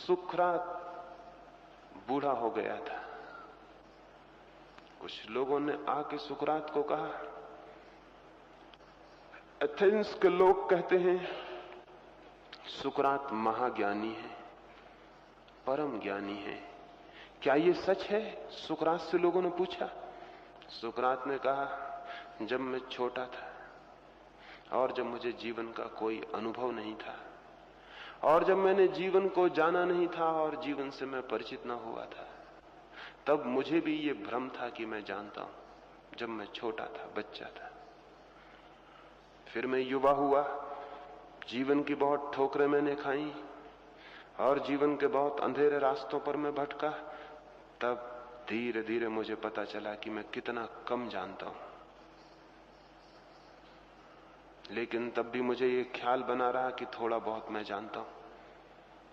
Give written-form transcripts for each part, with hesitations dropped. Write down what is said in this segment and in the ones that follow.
सुकरात बूढ़ा हो गया था। कुछ लोगों ने आके सुकरात को कहा, एथेंस के लोग कहते हैं सुकरात महाज्ञानी है, परम ज्ञानी है, क्या ये सच है? सुकरात से लोगों ने पूछा। सुकरात ने कहा, जब मैं छोटा था और जब मुझे जीवन का कोई अनुभव नहीं था और जब मैंने जीवन को जाना नहीं था और जीवन से मैं परिचित ना हुआ था, तब मुझे भी ये भ्रम था कि मैं जानता हूं। जब मैं छोटा था, बच्चा था, फिर मैं युवा हुआ, जीवन की बहुत ठोकरें मैंने खाई और जीवन के बहुत अंधेरे रास्तों पर मैं भटका, तब धीरे धीरे मुझे पता चला कि मैं कितना कम जानता हूं। लेकिन तब भी मुझे ये ख्याल बना रहा कि थोड़ा बहुत मैं जानता हूं।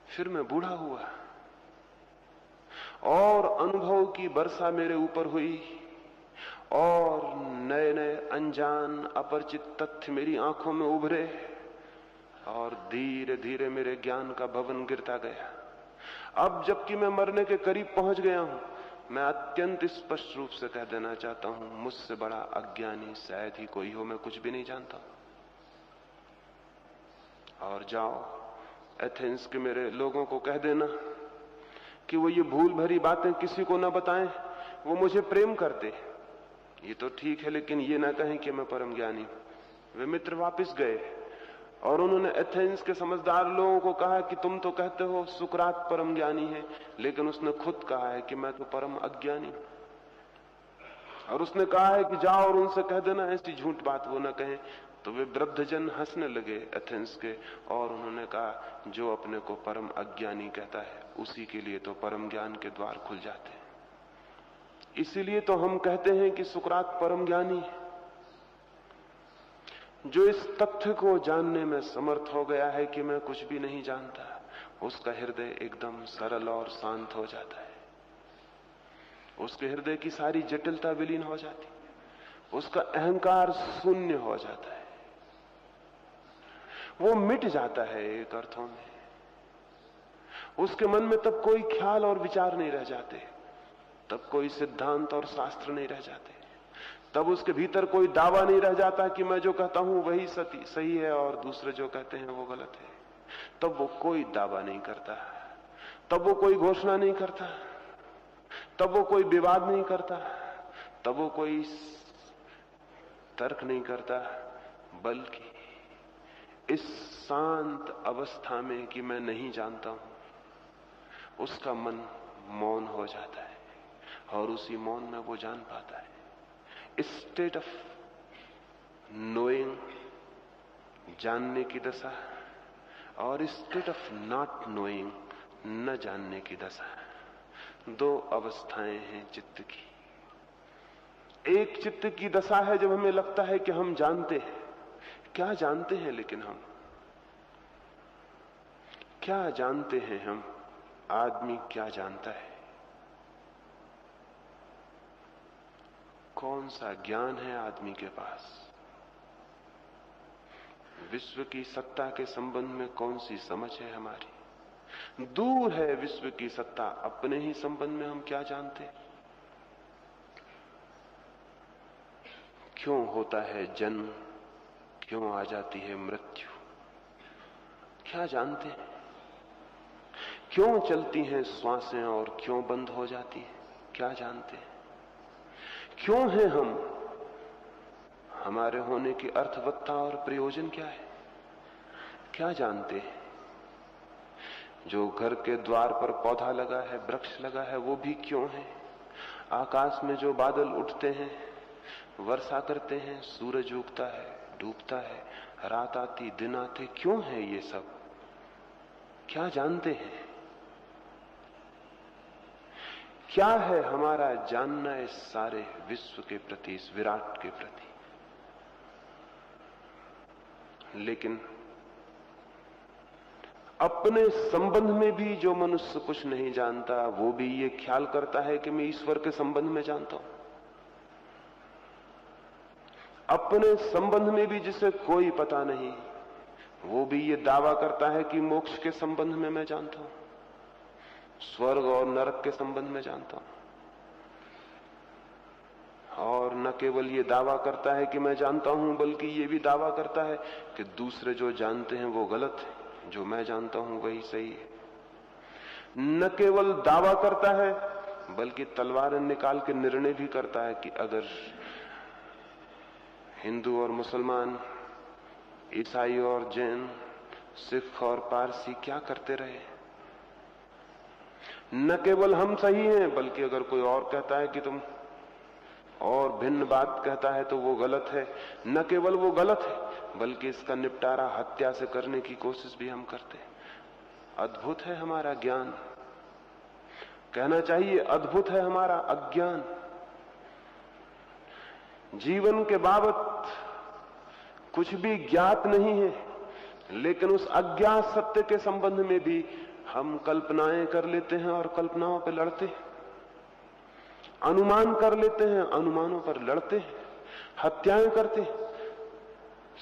फिर मैं बूढ़ा हुआ और अनुभव की वर्षा मेरे ऊपर हुई और नए नए अनजान अपरिचित तथ्य मेरी आंखों में उभरे और धीरे धीरे मेरे ज्ञान का भवन गिरता गया। अब जबकि मैं मरने के करीब पहुंच गया हूं, मैं अत्यंत स्पष्ट रूप से कह देना चाहता हूं, मुझसे बड़ा अज्ञानी शायद ही कोई हो। मैं कुछ भी नहीं जानता। और जाओ एथेंस के मेरे लोगों को कह देना कि वो ये भूल भरी बातें किसी को न बताएं। वो मुझे प्रेम करते, ये तो ठीक है, लेकिन ये ना कहें कि मैं परम ज्ञानी हूं। वे मित्र वापस गए और उन्होंने एथेंस के समझदार लोगों को कहा कि तुम तो कहते हो सुकरात परम ज्ञानी है, लेकिन उसने खुद कहा है कि मैं तो परम अज्ञानी हूं। और उसने कहा है कि जाओ और उनसे कह देना ऐसी झूठ बात वो न कहें। तो वे वृद्धजन हंसने लगे एथेंस के और उन्होंने कहा, जो अपने को परम अज्ञानी कहता है उसी के लिए तो परम ज्ञान के द्वार खुल जाते हैं। इसीलिए तो हम कहते हैं कि सुकरात परम ज्ञानी है। जो इस तथ्य को जानने में समर्थ हो गया है कि मैं कुछ भी नहीं जानता, उसका हृदय एकदम सरल और शांत हो जाता है। उसके हृदय की सारी जटिलता विलीन हो जाती, उसका अहंकार शून्य हो जाता है, वो मिट जाता है एक अर्थों में। उसके मन में तब कोई ख्याल और विचार नहीं रह जाते, तब कोई सिद्धांत और शास्त्र नहीं रह जाते, तब उसके भीतर कोई दावा नहीं रह जाता कि मैं जो कहता हूं वही सही है और दूसरे जो कहते हैं वो गलत है। तब वो कोई दावा नहीं करता, तब वो कोई घोषणा नहीं करता, तब वो कोई विवाद नहीं करता, तब वो कोई तर्क नहीं करता, बल्कि इस शांत अवस्था में कि मैं नहीं जानता हूं, उसका मन मौन हो जाता है और उसी मौन में वो जान पाता है। स्टेट ऑफ नोइंग, जानने की दशा, और स्टेट ऑफ नॉट नोइंग, न जानने की दशा। दो अवस्थाएं हैं चित्त की। एक चित्त की दशा है जब हमें लगता है कि हम जानते हैं। क्या जानते हैं? लेकिन हम क्या जानते हैं? हम आदमी क्या जानता है? कौन सा ज्ञान है आदमी के पास? विश्व की सत्ता के संबंध में कौन सी समझ है हमारी? दूर है विश्व की सत्ता, अपने ही संबंध में हम क्या जानते हैं? क्यों होता है जन्म, क्यों आ जाती है मृत्यु, क्या जानते हैं? क्यों चलती हैं श्वासें और क्यों बंद हो जाती हैं, क्या जानते हैं? क्यों हैं हम? हमारे होने की अर्थवत्ता और प्रयोजन क्या है, क्या जानते हैं? जो घर के द्वार पर पौधा लगा है, वृक्ष लगा है, वो भी क्यों है? आकाश में जो बादल उठते हैं, वर्षा करते हैं, सूरज उगता है, डूबता है, रात आती, दिन आते, क्यों है ये सब? क्या जानते हैं? क्या है हमारा जानना इस सारे विश्व के प्रति, इस विराट के प्रति? लेकिन अपने संबंध में भी जो मनुष्य कुछ नहीं जानता, वो भी ये ख्याल करता है कि मैं ईश्वर के संबंध में जानता हूं। अपने संबंध में भी जिसे कोई पता नहीं, वो भी ये दावा करता है कि मोक्ष के संबंध में मैं जानता हूं। स्वर्ग और नरक के संबंध में जानता हूं। और न केवल ये दावा करता है कि मैं जानता हूं, बल्कि ये भी दावा करता है कि दूसरे जो जानते हैं वो गलत है, जो मैं जानता हूं वही सही है। न केवल दावा करता है बल्कि तलवारें निकाल के निर्णय भी करता है कि अगर हिंदू और मुसलमान, ईसाई और जैन, सिख और पारसी क्या करते रहे, न केवल हम सही हैं बल्कि अगर कोई और कहता है कि तुम और भिन्न बात कहता है तो वो गलत है। न केवल वो गलत है बल्कि इसका निपटारा हत्या से करने की कोशिश भी हम करते हैं। अद्भुत है हमारा ज्ञान, कहना चाहिए अद्भुत है हमारा अज्ञान। जीवन के बाबत कुछ भी ज्ञात नहीं है, लेकिन उस अज्ञात सत्य के संबंध में भी हम कल्पनाएं कर लेते हैं और कल्पनाओं पर लड़ते हैं, अनुमान कर लेते हैं, अनुमानों पर लड़ते हैं, हत्याएं करते हैं।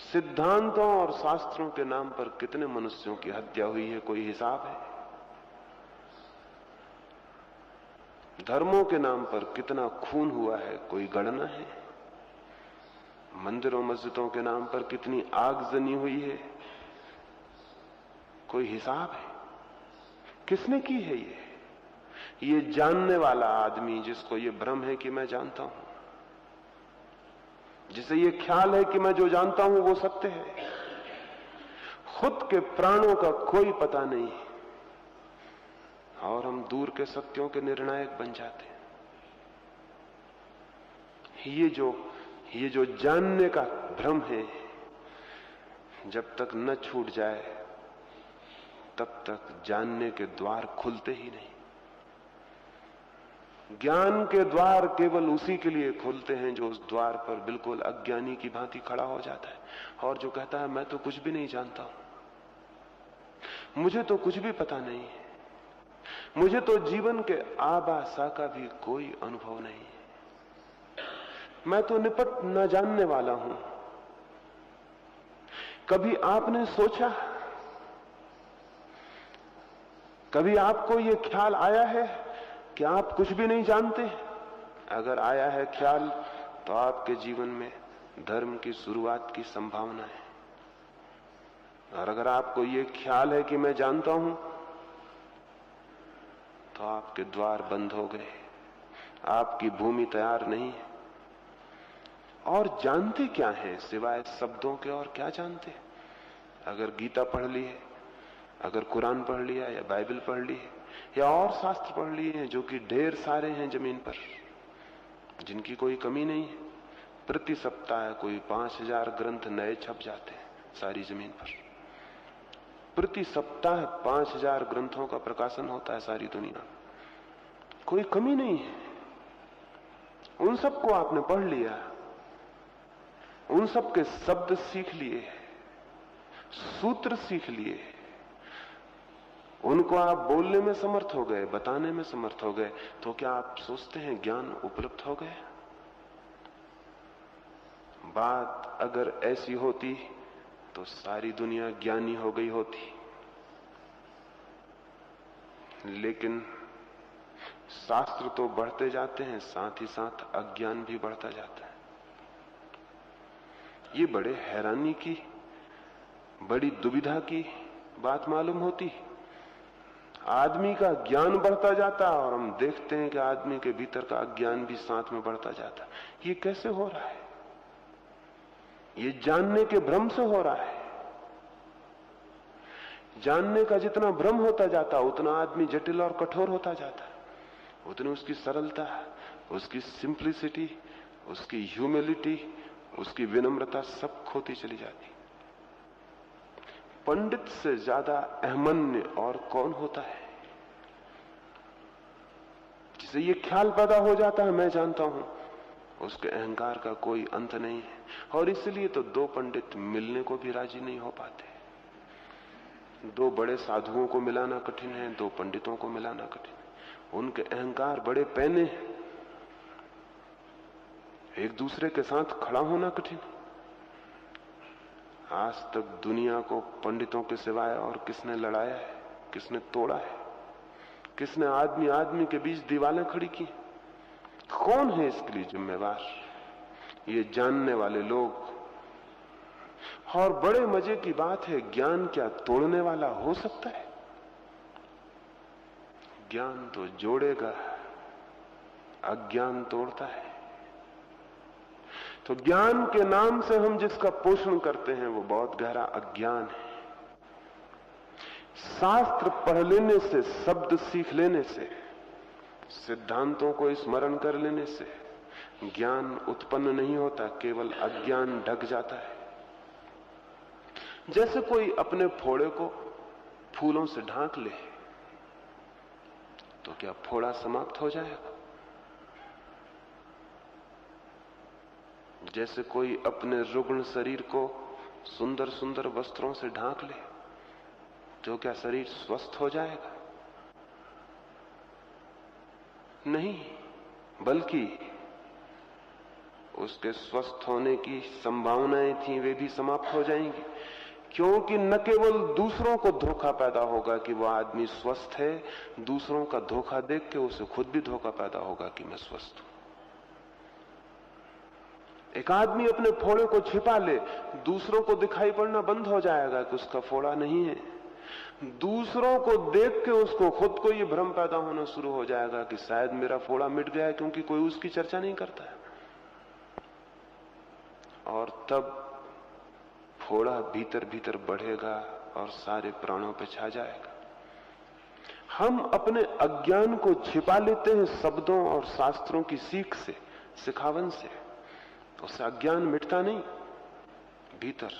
सिद्धांतों और शास्त्रों के नाम पर कितने मनुष्यों की हत्या हुई है, कोई हिसाब है? धर्मों के नाम पर कितना खून हुआ है, कोई गणना है? मंदिरों मस्जिदों के नाम पर कितनी आग जनी हुई है, कोई हिसाब है? किसने की है ये जानने वाला आदमी जिसको ये भ्रम है कि मैं जानता हूं, जिसे ये ख्याल है कि मैं जो जानता हूं वो सत्य है, खुद के प्राणों का कोई पता नहीं और हम दूर के सत्यों के निर्णायक बन जाते हैं। ये जो जानने का भ्रम है, जब तक न छूट जाए तब तक जानने के द्वार खुलते ही नहीं। ज्ञान के द्वार केवल उसी के लिए खुलते हैं जो उस द्वार पर बिल्कुल अज्ञानी की भांति खड़ा हो जाता है और जो कहता है मैं तो कुछ भी नहीं जानता हूं, मुझे तो कुछ भी पता नहीं है, मुझे तो जीवन के आबासा का भी कोई अनुभव नहीं है, मैं तो निपट न जानने वाला हूं। कभी आपने सोचा, कभी आपको यह ख्याल आया है कि आप कुछ भी नहीं जानते? अगर आया है ख्याल तो आपके जीवन में धर्म की शुरुआत की संभावना है। और अगर आपको यह ख्याल है कि मैं जानता हूं तो आपके द्वार बंद हो गए, आपकी भूमि तैयार नहीं है। और जानते क्या है सिवाय शब्दों के, और क्या जानते? अगर गीता पढ़ ली है, अगर कुरान पढ़ लिया या बाइबल पढ़ ली है या और शास्त्र पढ़ लिए हैं जो कि ढेर सारे हैं जमीन पर, जिनकी कोई कमी नहीं है। प्रति सप्ताह कोई 5000 ग्रंथ नए छप जाते हैं सारी जमीन पर। प्रति सप्ताह 5000 ग्रंथों का प्रकाशन होता है सारी दुनिया में, कोई कमी नहीं है। उन सबको आपने पढ़ लिया, उन सब के शब्द सीख लिए, सूत्र सीख लिए, उनको आप बोलने में समर्थ हो गए, बताने में समर्थ हो गए, तो क्या आप सोचते हैं ज्ञान उपलब्ध हो गए? बात अगर ऐसी होती तो सारी दुनिया ज्ञानी हो गई होती, लेकिन शास्त्र तो बढ़ते जाते हैं, साथ ही साथ अज्ञान भी बढ़ता जाता है। ये बड़े हैरानी की, बड़ी दुविधा की बात मालूम होती। आदमी का ज्ञान बढ़ता जाता है और हम देखते हैं कि आदमी के भीतर का अज्ञान भी साथ में बढ़ता जाता है। ये कैसे हो रहा है? ये जानने के भ्रम से हो रहा है। जानने का जितना भ्रम होता जाता है उतना आदमी जटिल और कठोर होता जाता है, उतनी उसकी सरलता, उसकी सिंप्लिसिटी, उसकी ह्यूमिलिटी, उसकी विनम्रता सब खोती चली जाती। पंडित से ज्यादा अहमन्य और कौन होता है, जिसे ये ख्याल पैदा हो जाता है मैं जानता हूं, उसके अहंकार का कोई अंत नहीं है। और इसलिए तो दो पंडित मिलने को भी राजी नहीं हो पाते। दो बड़े साधुओं को मिलाना कठिन है, दो पंडितों को मिलाना कठिन है। उनके अहंकार बड़े पैने हैं, एक दूसरे के साथ खड़ा होना कठिन है। आज तक दुनिया को पंडितों के सिवाय और किसने लड़ाया है, किसने तोड़ा है? किसने आदमी आदमी के बीच दीवारें खड़ी की? कौन है इसके लिए जिम्मेवार? ये जानने वाले लोग। और बड़े मजे की बात है, ज्ञान क्या तोड़ने वाला हो सकता है? ज्ञान तो जोड़ेगा, अज्ञान तोड़ता है। तो ज्ञान के नाम से हम जिसका पोषण करते हैं वो बहुत गहरा अज्ञान है। शास्त्र पढ़ लेने से, शब्द सीख लेने से, सिद्धांतों को स्मरण कर लेने से ज्ञान उत्पन्न नहीं होता, केवल अज्ञान ढक जाता है। जैसे कोई अपने फोड़े को फूलों से ढांक ले तो क्या फोड़ा समाप्त हो जाएगा? जैसे कोई अपने रुग्ण शरीर को सुंदर सुंदर वस्त्रों से ढांक ले तो क्या शरीर स्वस्थ हो जाएगा? नहीं, बल्कि उसके स्वस्थ होने की संभावनाएं थी वे भी समाप्त हो जाएंगी। क्योंकि न केवल दूसरों को धोखा पैदा होगा कि वह आदमी स्वस्थ है, दूसरों का धोखा देख के उसे खुद भी धोखा पैदा होगा कि मैं स्वस्थ हूं। एक आदमी अपने फोड़े को छिपा ले, दूसरों को दिखाई पड़ना बंद हो जाएगा कि उसका फोड़ा नहीं है। दूसरों को देख के उसको खुद को यह भ्रम पैदा होना शुरू हो जाएगा कि शायद मेरा फोड़ा मिट गया है, क्योंकि कोई उसकी चर्चा नहीं करता है। और तब फोड़ा भीतर भीतर बढ़ेगा और सारे प्राणों पे छा जाएगा। हम अपने अज्ञान को छिपा लेते हैं शब्दों और शास्त्रों की सीख से, सिखावन से। उससे अज्ञान मिटता नहीं, भीतर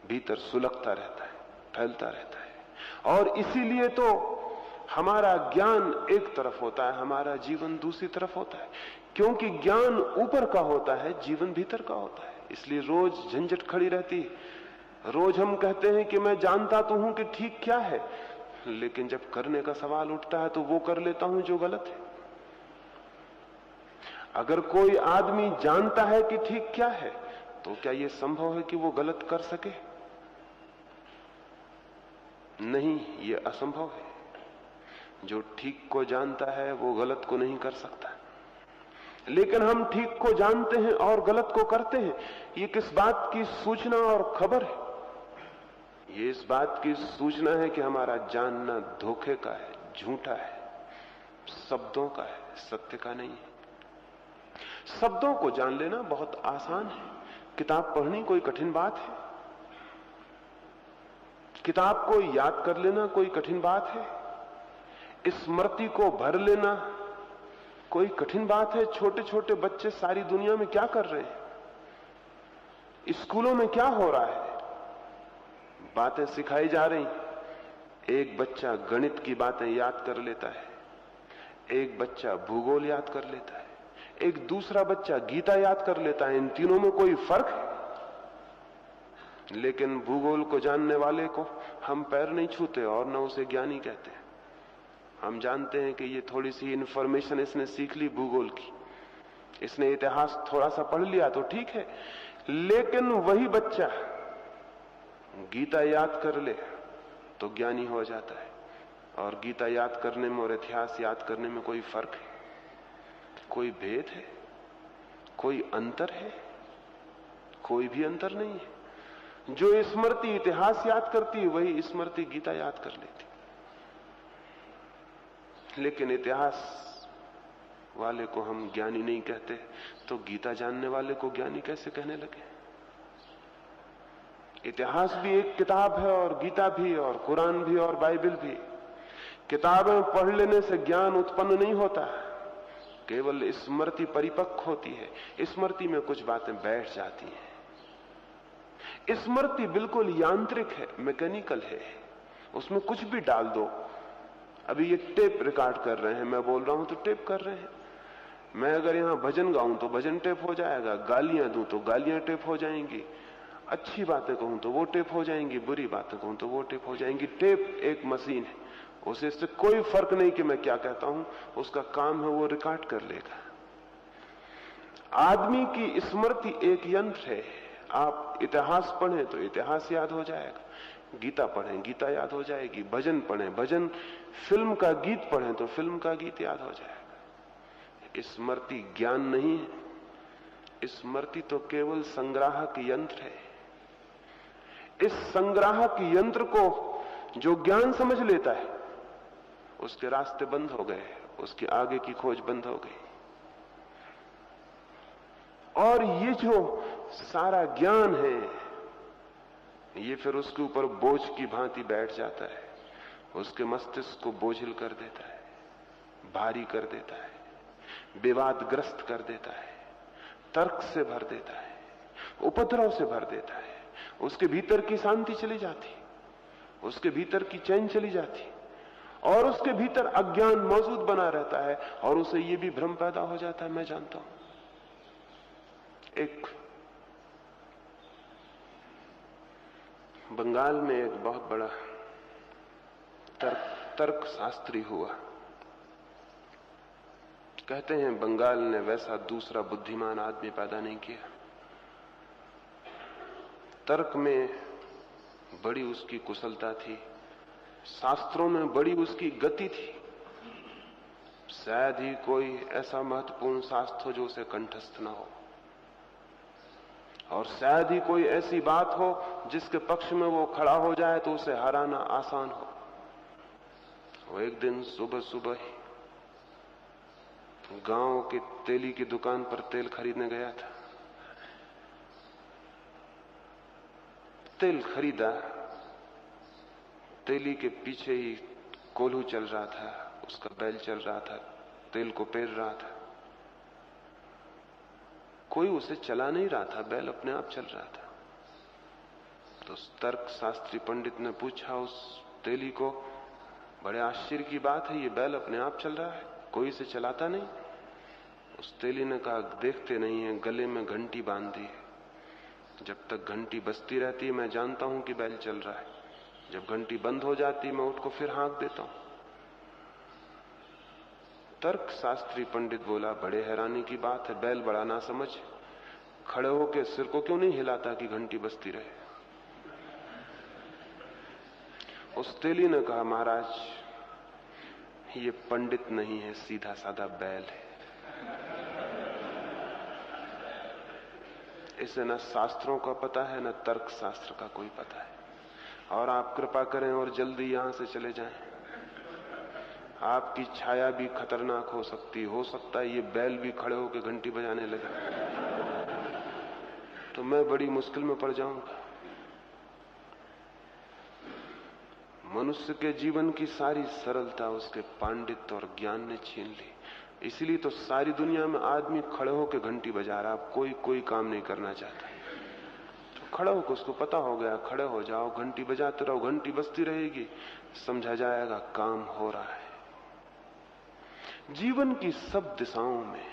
भीतर सुलगता रहता है, फैलता रहता है। और इसीलिए तो हमारा ज्ञान एक तरफ होता है, हमारा जीवन दूसरी तरफ होता है। क्योंकि ज्ञान ऊपर का होता है, जीवन भीतर का होता है। इसलिए रोज झंझट खड़ी रहती है। रोज हम कहते हैं कि मैं जानता तो हूं कि ठीक क्या है, लेकिन जब करने का सवाल उठता है तो वो कर लेता हूं जो गलत है। अगर कोई आदमी जानता है कि ठीक क्या है, तो क्या यह संभव है कि वो गलत कर सके? नहीं, ये असंभव है। जो ठीक को जानता है वो गलत को नहीं कर सकता। लेकिन हम ठीक को जानते हैं और गलत को करते हैं। ये किस बात की सूचना और खबर है? ये इस बात की सूचना है कि हमारा जानना धोखे का है, झूठा है, शब्दों का है, सत्य का नहीं है। शब्दों को जान लेना बहुत आसान है। किताब पढ़नी कोई कठिन बात है? किताब को याद कर लेना कोई कठिन बात है? स्मृति को भर लेना कोई कठिन बात है? छोटे छोटे बच्चे सारी दुनिया में क्या कर रहे हैं, स्कूलों में क्या हो रहा है, बातें सिखाई जा रही। एक बच्चा गणित की बातें याद कर लेता है, एक बच्चा भूगोल याद कर लेता है, एक दूसरा बच्चा गीता याद कर लेता है। इन तीनों में कोई फर्क है? लेकिन भूगोल को जानने वाले को हम पैर नहीं छूते और न उसे ज्ञानी कहते हैं। हम जानते हैं कि ये थोड़ी सी इंफॉर्मेशन इसने सीख ली भूगोल की, इसने इतिहास थोड़ा सा पढ़ लिया तो ठीक है। लेकिन वही बच्चा गीता याद कर ले तो ज्ञानी हो जाता है। और गीता याद करने में और इतिहास याद करने में कोई फर्क है? कोई भेद है? कोई अंतर है? कोई भी अंतर नहीं है। जो स्मृति इतिहास याद करती है वही स्मृति गीता याद कर लेती। लेकिन इतिहास वाले को हम ज्ञानी नहीं कहते, तो गीता जानने वाले को ज्ञानी कैसे कहने लगे? इतिहास भी एक किताब है, और गीता भी, और कुरान भी, और बाइबल भी। किताबें पढ़ लेने से ज्ञान उत्पन्न नहीं होता, केवल स्मृति परिपक्व होती है। स्मृति में कुछ बातें बैठ जाती हैं। स्मृति बिल्कुल यांत्रिक है, मैकेनिकल है, उसमें कुछ भी डाल दो। अभी ये टेप रिकॉर्ड कर रहे हैं, मैं बोल रहा हूं तो टेप कर रहे हैं। मैं अगर यहां भजन गाऊं तो भजन टेप हो जाएगा, गालियां दूं तो गालियां टेप हो जाएंगी, अच्छी बातें कहूं तो वो टेप हो जाएंगी, बुरी बातें कहूं तो वो टेप हो जाएंगी। टेप एक मशीन है, उसे इससे कोई फर्क नहीं कि मैं क्या कहता हूं, उसका काम है वो रिकॉर्ड कर लेगा। आदमी की स्मृति एक यंत्र है। आप इतिहास पढ़ें तो इतिहास याद हो जाएगा, गीता पढ़ें, गीता याद हो जाएगी। भजन पढ़ें, भजन, फिल्म का गीत पढ़ें तो फिल्म का गीत याद हो जाएगा। स्मृति ज्ञान नहीं है, स्मृति तो केवल संग्राहक यंत्र है। इस संग्राहक यंत्र को जो ज्ञान समझ लेता है, उसके रास्ते बंद हो गए, उसकी आगे की खोज बंद हो गई। और ये जो सारा ज्ञान है, ये फिर उसके ऊपर बोझ की भांति बैठ जाता है, उसके मस्तिष्क को बोझिल कर देता है, भारी कर देता है, विवादग्रस्त कर देता है, तर्क से भर देता है, उपद्रव से भर देता है। उसके भीतर की शांति चली जाती, उसके भीतर की चैन चली जाती, और उसके भीतर अज्ञान मौजूद बना रहता है, और उसे यह भी भ्रम पैदा हो जाता है, मैं जानता हूं। एक बंगाल में एक बहुत बड़ा तर्क शास्त्री हुआ। कहते हैं बंगाल ने वैसा दूसरा बुद्धिमान आदमी पैदा नहीं किया। तर्क में बड़ी उसकी कुशलता थी, शास्त्रों में बड़ी उसकी गति थी। शायद ही कोई ऐसा महत्वपूर्ण शास्त्र हो जो उसे कंठस्थ न हो, और शायद ही कोई ऐसी बात हो जिसके पक्ष में वो खड़ा हो जाए तो उसे हराना आसान हो। वो एक दिन सुबह सुबह ही गांव के तेली की दुकान पर तेल खरीदने गया था। तेल खरीदा, तेली के पीछे ही कोल्हू चल रहा था, उसका बैल चल रहा था, तेल को पेर रहा था। कोई उसे चला नहीं रहा था, बैल अपने आप चल रहा था। तो उस तर्क शास्त्री पंडित ने पूछा उस तेली को, बड़े आश्चर्य की बात है, ये बैल अपने आप चल रहा है, कोई इसे चलाता नहीं। उस तेली ने कहा, देखते नहीं है, गले में घंटी बांध दी है, जब तक घंटी बजती रहती है मैं जानता हूं कि बैल चल रहा है, जब घंटी बंद हो जाती मैं उठ को फिर हाँक देता हूं। तर्क शास्त्री पंडित बोला, बड़े हैरानी की बात है, बैल बड़ा ना समझ, खड़े होकर सिर को क्यों नहीं हिलाता कि घंटी बजती रहे। उस तेली ने कहा, महाराज ये पंडित नहीं है, सीधा साधा बैल है, इसे न शास्त्रों का पता है न तर्क शास्त्र का कोई पता है, और आप कृपा करें और जल्दी यहां से चले जाएं। आपकी छाया भी खतरनाक हो सकता है ये बैल भी खड़े होकर घंटी बजाने लगे तो मैं बड़ी मुश्किल में पड़ जाऊंगा। मनुष्य के जीवन की सारी सरलता उसके पांडित्य और ज्ञान ने छीन ली। इसलिए तो सारी दुनिया में आदमी खड़े होकर घंटी बजा रहा है। कोई काम नहीं करना चाहता, तो खड़ा होकर उसको पता हो गया, खड़े हो जाओ, घंटी बजाते रहो, घंटी बजती रहेगी, समझा जाएगा काम हो रहा है। जीवन की सब दिशाओं में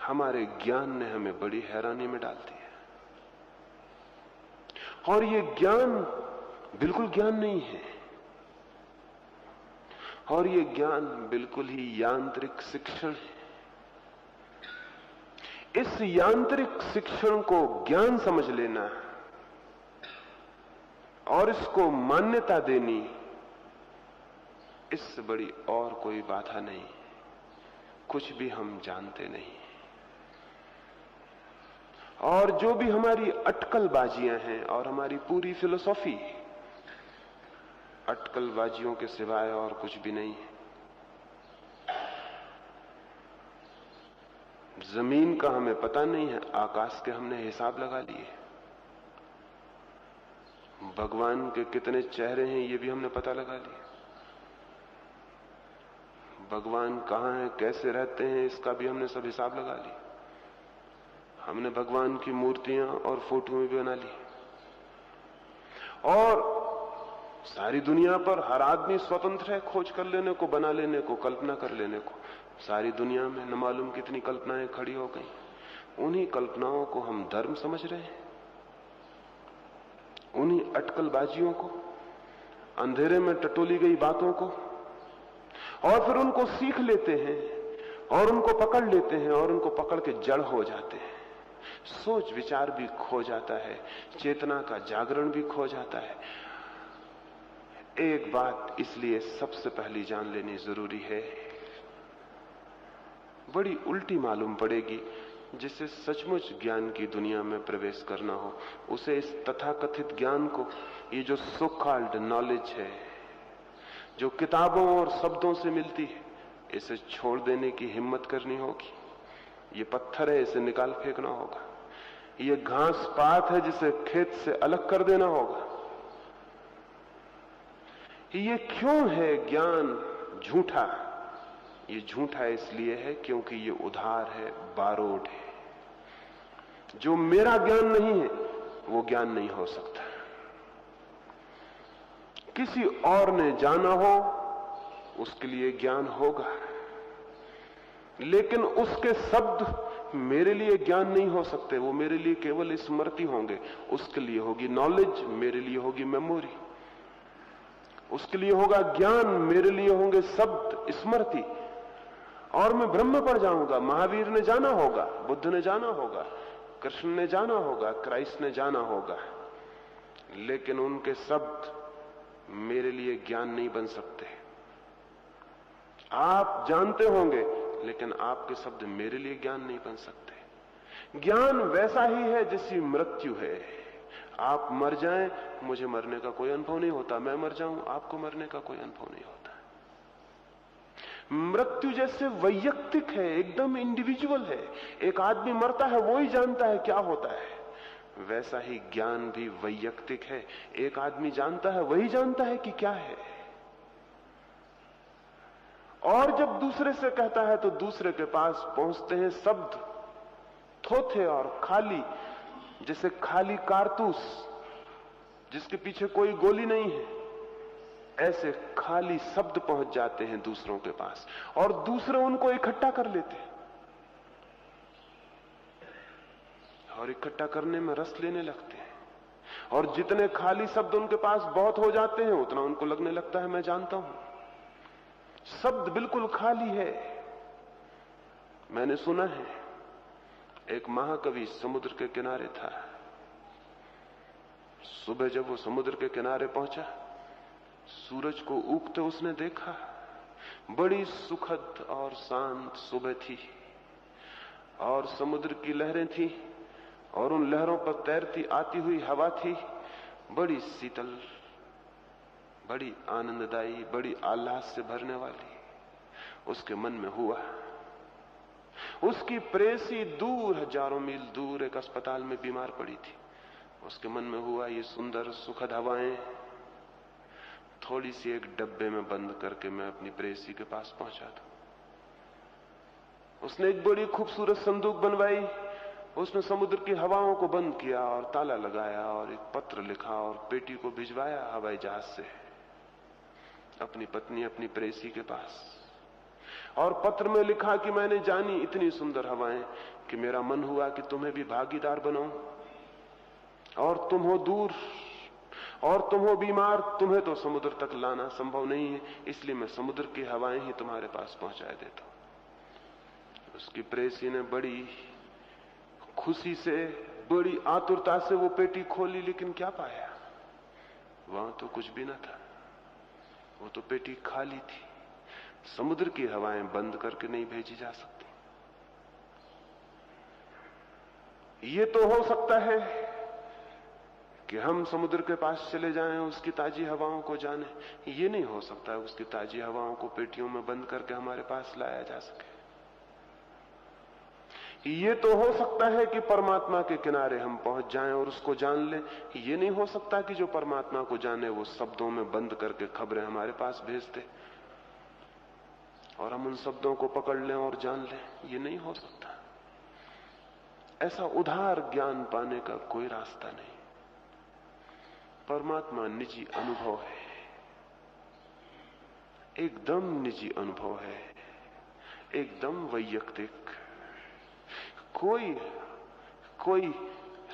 हमारे ज्ञान ने हमें बड़ी हैरानी में डाल दिया, और ये ज्ञान बिल्कुल ज्ञान नहीं है, और ये ज्ञान बिल्कुल ही यांत्रिक शिक्षण है। इस यांत्रिक शिक्षण को ज्ञान समझ लेना और इसको मान्यता देनी, इससे बड़ी और कोई बाधा नहीं। कुछ भी हम जानते नहीं, और जो भी हमारी अटकलबाजियां हैं और हमारी पूरी फिलोसॉफी अटकलबाजियों के सिवाय और कुछ भी नहीं है। जमीन का हमें पता नहीं है, आकाश के हमने हिसाब लगा लिए। भगवान के कितने चेहरे हैं ये भी हमने पता लगा लिया। भगवान कहां है, कैसे रहते हैं, इसका भी हमने सब हिसाब लगा लिया। हमने भगवान की मूर्तियां और फोटो भी बना ली, और सारी दुनिया पर हर आदमी स्वतंत्र है खोज कर लेने को, बना लेने को, कल्पना कर लेने को। सारी दुनिया में न मालूम कितनी कल्पनाएं खड़ी हो गई। उन्हीं कल्पनाओं को हम धर्म समझ रहे हैं, उन्हीं अटकलबाजियों को, अंधेरे में टटोली गई बातों को, और फिर उनको सीख लेते हैं और उनको पकड़ लेते हैं और उनको पकड़ के जड़ हो जाते हैं। सोच विचार भी खो जाता है, चेतना का जागरण भी खो जाता है। एक बात इसलिए सबसे पहली जान लेनी जरूरी है, बड़ी उल्टी मालूम पड़ेगी, जिसे सचमुच ज्ञान की दुनिया में प्रवेश करना हो उसे इस तथाकथित ज्ञान को, ये जो सो कॉल्ड नॉलेज है, जो किताबों और शब्दों से मिलती है, इसे छोड़ देने की हिम्मत करनी होगी। ये पत्थर है, इसे निकाल फेंकना होगा। ये घास पात है, जिसे खेत से अलग कर देना होगा। ये क्यों है ज्ञान झूठा? ये झूठा इसलिए है क्योंकि ये उधार है, बारोड है। जो मेरा ज्ञान नहीं है वो ज्ञान नहीं हो सकता। किसी और ने जाना हो उसके लिए ज्ञान होगा, लेकिन उसके शब्द मेरे लिए ज्ञान नहीं हो सकते। वो मेरे लिए केवल स्मृति होंगे। उसके लिए होगी नॉलेज, मेरे लिए होगी मेमोरी। उसके लिए होगा ज्ञान, मेरे लिए होंगे शब्द, स्मृति। और मैं ब्रह्म पड़ जाऊंगा। महावीर ने जाना होगा, बुद्ध ने जाना होगा, कृष्ण ने जाना होगा, क्राइस्ट ने जाना होगा, लेकिन उनके शब्द मेरे लिए ज्ञान नहीं बन सकते। आप जानते होंगे, लेकिन आपके शब्द मेरे लिए ज्ञान नहीं बन सकते। ज्ञान वैसा ही है जैसी मृत्यु है। आप मर जाएं, मुझे मरने का कोई अनुभव नहीं होता। मैं मर जाऊं, आपको मरने का कोई अनुभव नहीं होता। मृत्यु जैसे वैयक्तिक है, एकदम इंडिविजुअल है। एक आदमी मरता है, वो ही जानता है क्या होता है। वैसा ही ज्ञान भी वैयक्तिक है। एक आदमी जानता है, वही जानता है कि क्या है। और जब दूसरे से कहता है तो दूसरे के पास पहुंचते हैं शब्द थोथे और खाली, जैसे खाली कारतूस जिसके पीछे कोई गोली नहीं है। ऐसे खाली शब्द पहुंच जाते हैं दूसरों के पास, और दूसरे उनको इकट्ठा कर लेते हैं और इकट्ठा करने में रस लेने लगते हैं। और जितने खाली शब्द उनके पास बहुत हो जाते हैं, उतना उनको लगने लगता है मैं जानता हूं। शब्द बिल्कुल खाली है। मैंने सुना है एक महाकवि समुद्र के किनारे था। सुबह जब वो समुद्र के किनारे पहुंचा, सूरज को उगते उसने देखा। बड़ी सुखद और शांत सुबह थी, और समुद्र की लहरें थी, और उन लहरों पर तैरती आती हुई हवा थी, बड़ी शीतल, बड़ी आनंददायी, बड़ी आह्लाद से भरने वाली। उसके मन में हुआ, उसकी प्रेसी दूर, हजारों मील दूर एक अस्पताल में बीमार पड़ी थी। उसके मन में हुआ, ये सुंदर सुखद हवाएं थोड़ी सी एक डब्बे में बंद करके मैं अपनी प्रेसी के पास पहुंचा दूं। उसने एक बड़ी खूबसूरत संदूक बनवाई, उसने समुद्र की हवाओं को बंद किया और ताला लगाया, और एक पत्र लिखा और पेटी को भिजवाया हवाई जहाज से अपनी पत्नी, अपनी प्रेसी के पास। और पत्र में लिखा कि मैंने जानी इतनी सुंदर हवाएं कि मेरा मन हुआ कि तुम्हें भी भागीदार बनाऊं, और तुम हो दूर और तुम हो बीमार, तुम्हें तो समुद्र तक लाना संभव नहीं है, इसलिए मैं समुद्र की हवाएं ही तुम्हारे पास पहुंचा देता हूं। उसकी प्रेसी ने बड़ी खुशी से, बड़ी आतुरता से वो पेटी खोली, लेकिन क्या पाया? वहां तो कुछ भी न था। वो तो पेटी खाली थी। समुद्र की हवाएं बंद करके नहीं भेजी जा सकती। ये तो हो सकता है कि हम समुद्र के पास चले जाएं, उसकी ताजी हवाओं को जाने। ये नहीं हो सकता है उसकी ताजी हवाओं को पेटियों में बंद करके हमारे पास लाया जा सके। ये तो हो सकता है कि परमात्मा के किनारे हम पहुंच जाएं और उसको जान लें। ये नहीं हो सकता कि जो परमात्मा को जाने वो शब्दों में बंद करके खबरें हमारे पास भेज दे और हम उन शब्दों को पकड़ लें और जान लें। ये नहीं हो सकता। ऐसा उधार ज्ञान पाने का कोई रास्ता नहीं। परमात्मा निजी अनुभव है, एकदम निजी अनुभव है, एकदम वैयक्तिक। कोई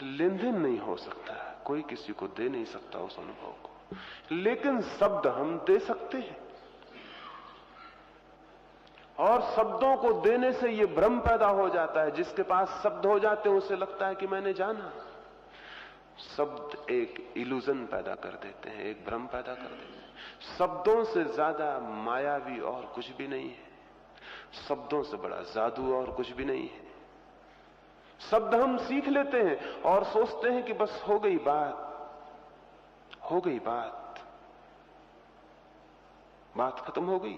लेन देन नहीं हो सकता, कोई किसी को दे नहीं सकता उस अनुभव को। लेकिन शब्द हम दे सकते हैं। और शब्दों को देने से ये भ्रम पैदा हो जाता है। जिसके पास शब्द हो जाते हैं उसे लगता है कि मैंने जाना। शब्द एक इल्यूजन पैदा कर देते हैं, एक भ्रम पैदा कर देते हैं। शब्दों से ज्यादा मायावी और कुछ भी नहीं है। शब्दों से बड़ा जादू और कुछ भी नहीं है। शब्द हम सीख लेते हैं और सोचते हैं कि बस हो गई बात, हो गई बात, बात खत्म हो गई।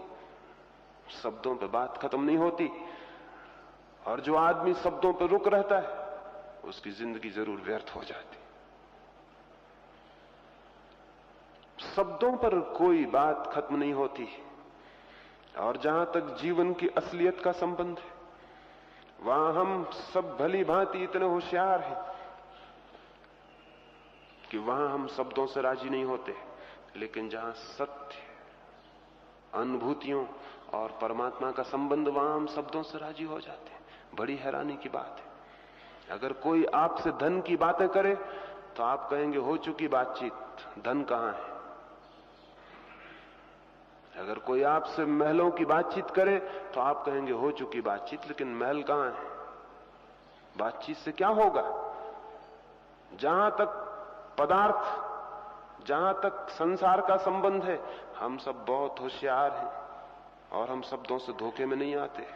शब्दों पे बात खत्म नहीं होती। और जो आदमी शब्दों पे रुक रहता है उसकी जिंदगी जरूर व्यर्थ हो जाती। शब्दों पर कोई बात खत्म नहीं होती। और जहां तक जीवन की असलियत का संबंध है, वहां हम सब भली भांति इतने होशियार हैं कि वहां हम शब्दों से राजी नहीं होते। लेकिन जहां सत्य, अनुभूतियों और परमात्मा का संबंध, वहां हम शब्दों से राजी हो जाते हैं। बड़ी हैरानी की बात है। अगर कोई आपसे धन की बातें करे तो आप कहेंगे हो चुकी बातचीत, धन कहां है। अगर कोई आपसे महलों की बातचीत करे तो आप कहेंगे हो चुकी बातचीत, लेकिन महल कहां है। बातचीत से क्या होगा। जहां तक पदार्थ, जहां तक संसार का संबंध है, हम सब बहुत होशियार हैं और हम शब्दों से धोखे में नहीं आते।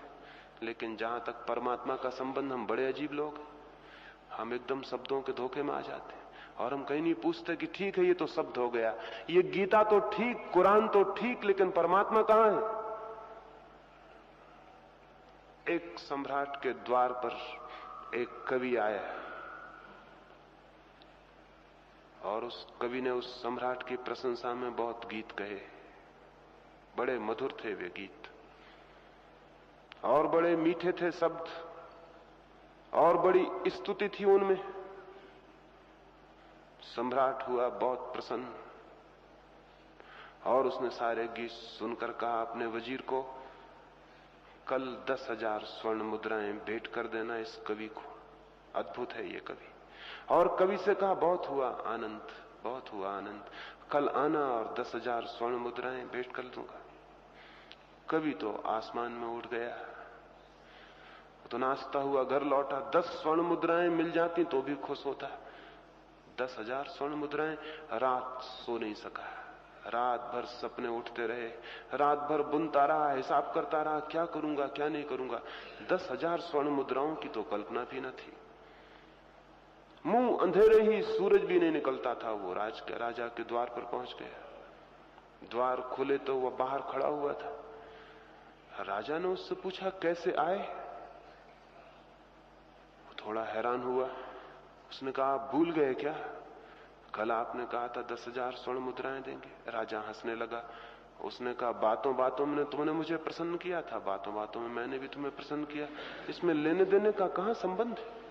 लेकिन जहां तक परमात्मा का संबंध, हम बड़े अजीब लोग हैं। हम एकदम शब्दों के धोखे में आ जाते हैं और हम कहीं नहीं पूछते कि ठीक है ये तो शब्द हो गया, ये गीता तो ठीक, कुरान तो ठीक, लेकिन परमात्मा कहां है। एक सम्राट के द्वार पर एक कवि आया और उस कवि ने उस सम्राट की प्रशंसा में बहुत गीत कहे। बड़े मधुर थे वे गीत और बड़े मीठे थे शब्द और बड़ी स्तुति थी उनमें। सम्राट हुआ बहुत प्रसन्न और उसने सारे गीत सुनकर कहा अपने वजीर को, कल 10,000 स्वर्ण मुद्राएं भेंट कर देना इस कवि को। अद्भुत है ये कवि। और कवि से कहा बहुत हुआ आनंद, बहुत हुआ आनंद, कल आना और 10,000 स्वर्ण मुद्राएं भेंट कर दूंगा। कवि तो आसमान में उड़ गया, तो नाचता हुआ घर लौटा। 10 स्वर्ण मुद्राएं मिल जाती तो भी खुश होता। 10,000 स्वर्ण मुद्राएं। रात सो नहीं सका, रात भर सपने उठते रहे, रात भर बुनता रहा, हिसाब करता रहा, क्या करूंगा क्या नहीं करूंगा। 10,000 स्वर्ण मुद्राओं की तो कल्पना भी न थी। मुंह अंधेरे ही, सूरज भी नहीं निकलता था, वो राजा के द्वार पर पहुंच गया। द्वार खुले तो वह बाहर खड़ा हुआ था। राजा ने उससे पूछा कैसे आए। वो थोड़ा हैरान हुआ। उसने कहा आप भूल गए क्या, कल आपने कहा था 10,000 स्वर्ण मुद्राएं देंगे। राजा हंसने लगा। उसने कहा बातों बातों में तुमने मुझे प्रसन्न किया था, बातों बातों में मैंने भी तुम्हें प्रसन्न किया, इसमें लेने देने का कहां संबंध है।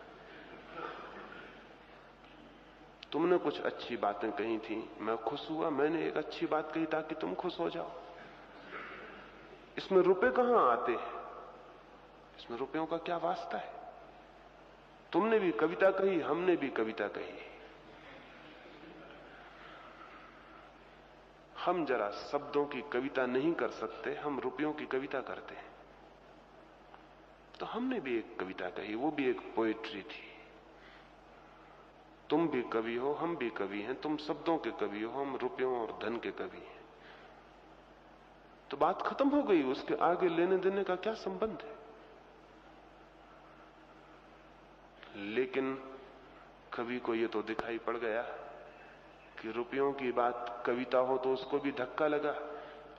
तुमने कुछ अच्छी बातें कही थी, मैं खुश हुआ, मैंने एक अच्छी बात कही ताकि तुम खुश हो जाओ। इसमें रुपए कहां आते हैं, इसमें रुपयों का क्या वास्ता है। तुमने भी कविता कही, हमने भी कविता कही। हम जरा शब्दों की कविता नहीं कर सकते, हम रुपयों की कविता करते हैं। तो हमने भी एक कविता कही, वो भी एक पोएट्री थी। तुम भी कवि हो, हम भी कवि हैं। तुम शब्दों के कवि हो, हम रुपयों और धन के कवि हैं। तो बात खत्म हो गई, उसके आगे लेने देने का क्या संबंध है। लेकिन कवि को यह तो दिखाई पड़ गया कि रुपयों की बात कविता हो तो उसको भी धक्का लगा।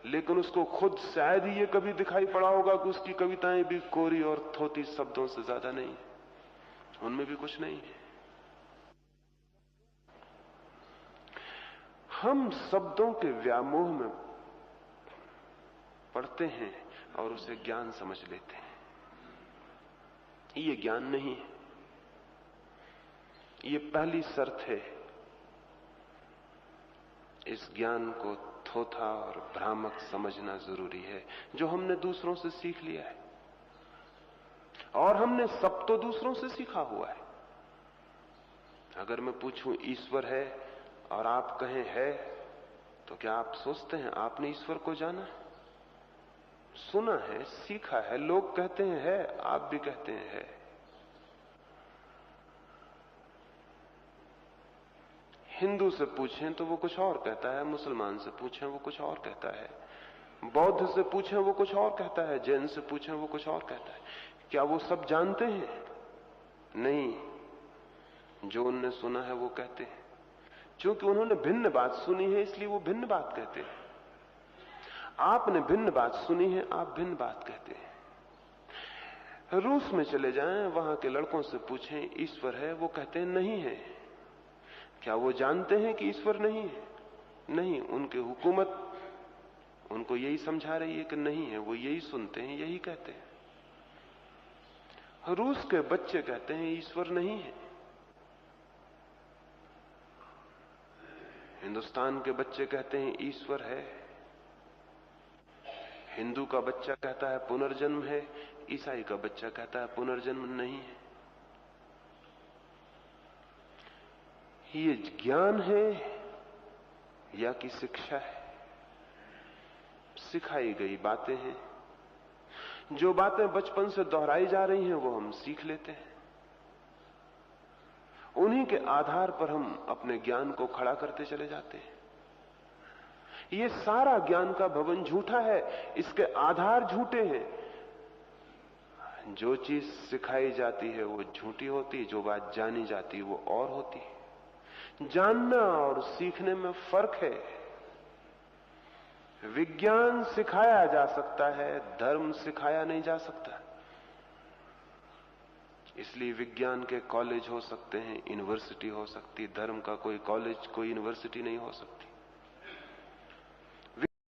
लेकिन उसको खुद शायद ही ये कभी दिखाई पड़ा होगा कि उसकी कविताएं भी कोरी और थोती शब्दों से ज्यादा नहीं, उनमें भी कुछ नहीं है। हम शब्दों के व्यामोह में पढ़ते हैं और उसे ज्ञान समझ लेते हैं। ये ज्ञान नहीं है। ये पहली शर्त है। इस ज्ञान को थोथा और भ्रामक समझना जरूरी है, जो हमने दूसरों से सीख लिया है। और हमने सब तो दूसरों से सीखा हुआ है। अगर मैं पूछूं ईश्वर है और आप कहें है, तो क्या आप सोचते हैं आपने ईश्वर को जाना? सुना है, सीखा है, लोग कहते हैं है, आप भी कहते हैं है। हिंदू से पूछें तो वो कुछ और कहता है, मुसलमान से पूछें वो कुछ और कहता है, बौद्ध से पूछें वो कुछ और कहता है, जैन से पूछें वो कुछ और कहता है। क्या वो सब जानते हैं? नहीं, जो उनने सुना है वो कहते हैं। क्योंकि उन्होंने भिन्न बात सुनी है इसलिए वो भिन्न बात कहते हैं। आपने भिन्न बात सुनी है, आप भिन्न बात कहते हैं। रूस में चले जाएं, वहां के लड़कों से पूछें ईश्वर है, वो कहते हैं नहीं है। क्या वो जानते हैं कि ईश्वर नहीं है? नहीं, उनकी हुकूमत उनको यही समझा रही है कि नहीं है, वो यही सुनते हैं, यही कहते हैं। रूस के बच्चे कहते हैं ईश्वर नहीं है, हिंदुस्तान के बच्चे कहते हैं ईश्वर है, हिंदू का बच्चा कहता है पुनर्जन्म है, ईसाई का बच्चा कहता है पुनर्जन्म नहीं है। ये ज्ञान है या कि शिक्षा है? सिखाई गई बातें हैं। जो बातें बचपन से दोहराई जा रही हैं वो हम सीख लेते हैं, उन्हीं के आधार पर हम अपने ज्ञान को खड़ा करते चले जाते हैं। ये सारा ज्ञान का भवन झूठा है, इसके आधार झूठे हैं। जो चीज सिखाई जाती है वो झूठी होती, जो बात जानी जाती है वो और होती है। जानना और सीखने में फर्क है। विज्ञान सिखाया जा सकता है, धर्म सिखाया नहीं जा सकता। इसलिए विज्ञान के कॉलेज हो सकते हैं, यूनिवर्सिटी हो सकती, धर्म का कोई कॉलेज कोई यूनिवर्सिटी नहीं हो सकती।